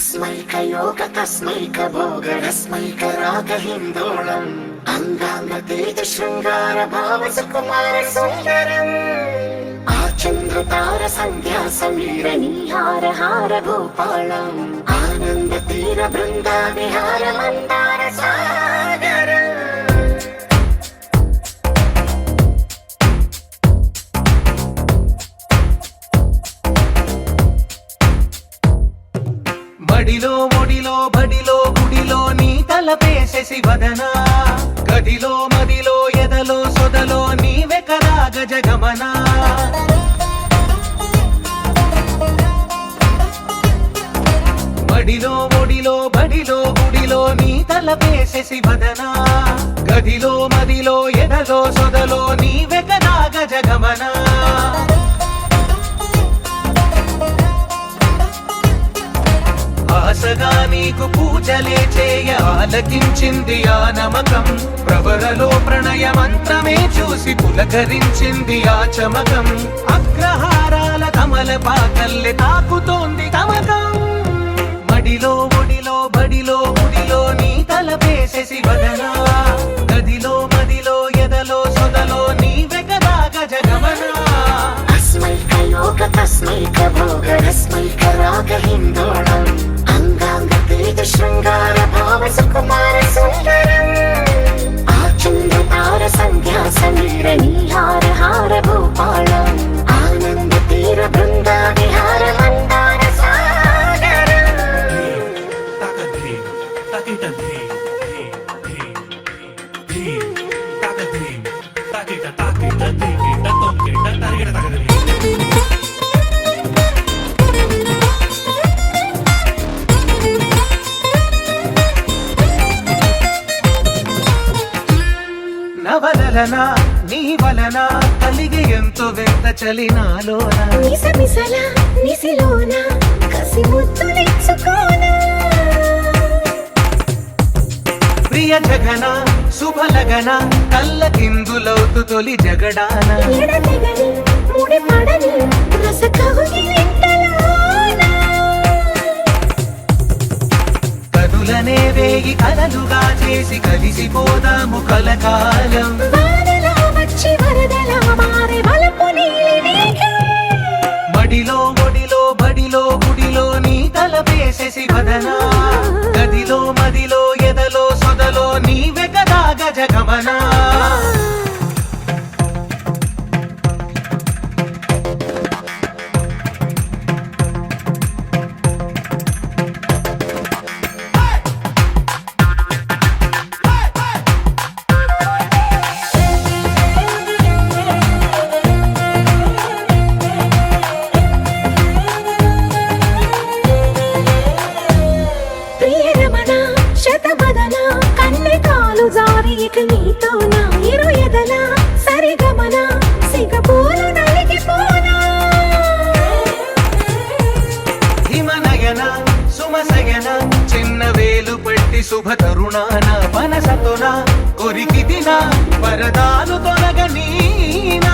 तस्मैकयोगतस्मैकभोगरस्मैकरागहिन्दोळम् अङ्गाङ्गतेजशृङ्गारभावसुकुमारसुन्दरम् आचन्द्रतार सन्ध्या समीरनीहार हार भूपालम् आनन्दतीर बृन्दाविहार मन्दार सागरम् బడిలో ఒడిలో బడిలో గుడిలో నీ తలపేసేసి వదనా గదిలో మదిలో ఎదలో సొదలో నీవే కదా గజగమనా బడిలో ఒడిలో బడిలో గుడిలో నీ తలపేసేసి వదనా గదిలో మదిలో ఎదలో సొదలో నీవే కదా గజగమనా ఆశగా నీకు పూజలే చేయ ఆలకించింది ఆ నమకం ప్రవరలో ప్రణయ మంత్రమే చూసి పులకరించింది ఆ చమకం అగ్రహారాల కమల పాకల్లె తాకుతోంది తమకం మడిలో ఒడిలో బడిలో గుడిలో నీ తలపేసేసి వదనా గదిలో మదిలో ఎదలో సొదలో నీవే కదా గజగమనా तस्मैकयोगतस्मैकभोगरस्मैकरागहिन्दोळम् अङ्गाङ्गतेजशृङ्गारभावसुकुमारसुन्दरम् आचन्द्रतार सन्ध्या समीरनीहार हार भूपालम् आनन्दतीर बृन्दाविहार मन्दार सागरम् నవలన నీ వలన కలిగి ఎంతో వింత చలినాలోన నిసమిసల నిసిలోన కసి ముద్దులిచ్చుకోన ప్రియ జగన శుభలగన కళ్ళ కిందులవుతు తొలి జగడాన ఎడతెగని ముడి పడని రస కవుగి వింటలోన కనులనే వేగి కలలుగా చేసి కలిసిపోదాము కలకాలం వానలా వచ్చి వరదలా మారే వలపు నీలి మేఘం మడిలో ఒడిలో బడిలో గుడిలో నీ తలపేసేసి వదనా గదిలో మదిలో ఎదలో సొదలో నీవే కదా గజగమనా నీతోనా ఇరు ఎదల సరిగమన సిగపూలు నలిగిపోనా హిమనయన సుమసయన చిన్న వేలు పట్టి శుభ తరుణాన మనసతోన కొరికి దిన వరదాలు తొలగనీనా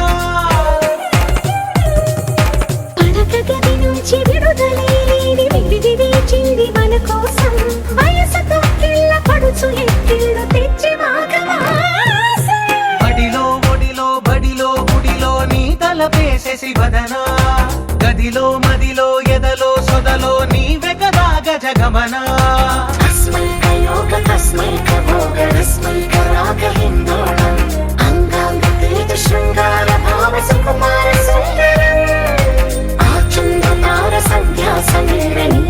పడక గది నుంచి విడుదలేని విడిది వేచింది మన కోసం వయసుతో కిళ్ళ పడుచు ఎక్కిళ్ళు తెచ్చి బడిలో ఒడిలో బడిలో గుడిలో నీ తలపేసేసి వదనా గదిలో మదిలో ఎదలో సొదలో నీవే కదా గజగమనా तस्मैकयोगतस्मैकभोगरस्मैकरागहिन्दोळम् अङ्गाङ्गतेजशृङ्गारभावसुकुमारसुन्दरम् आचन्द्रतार सन्ध्या समीरनी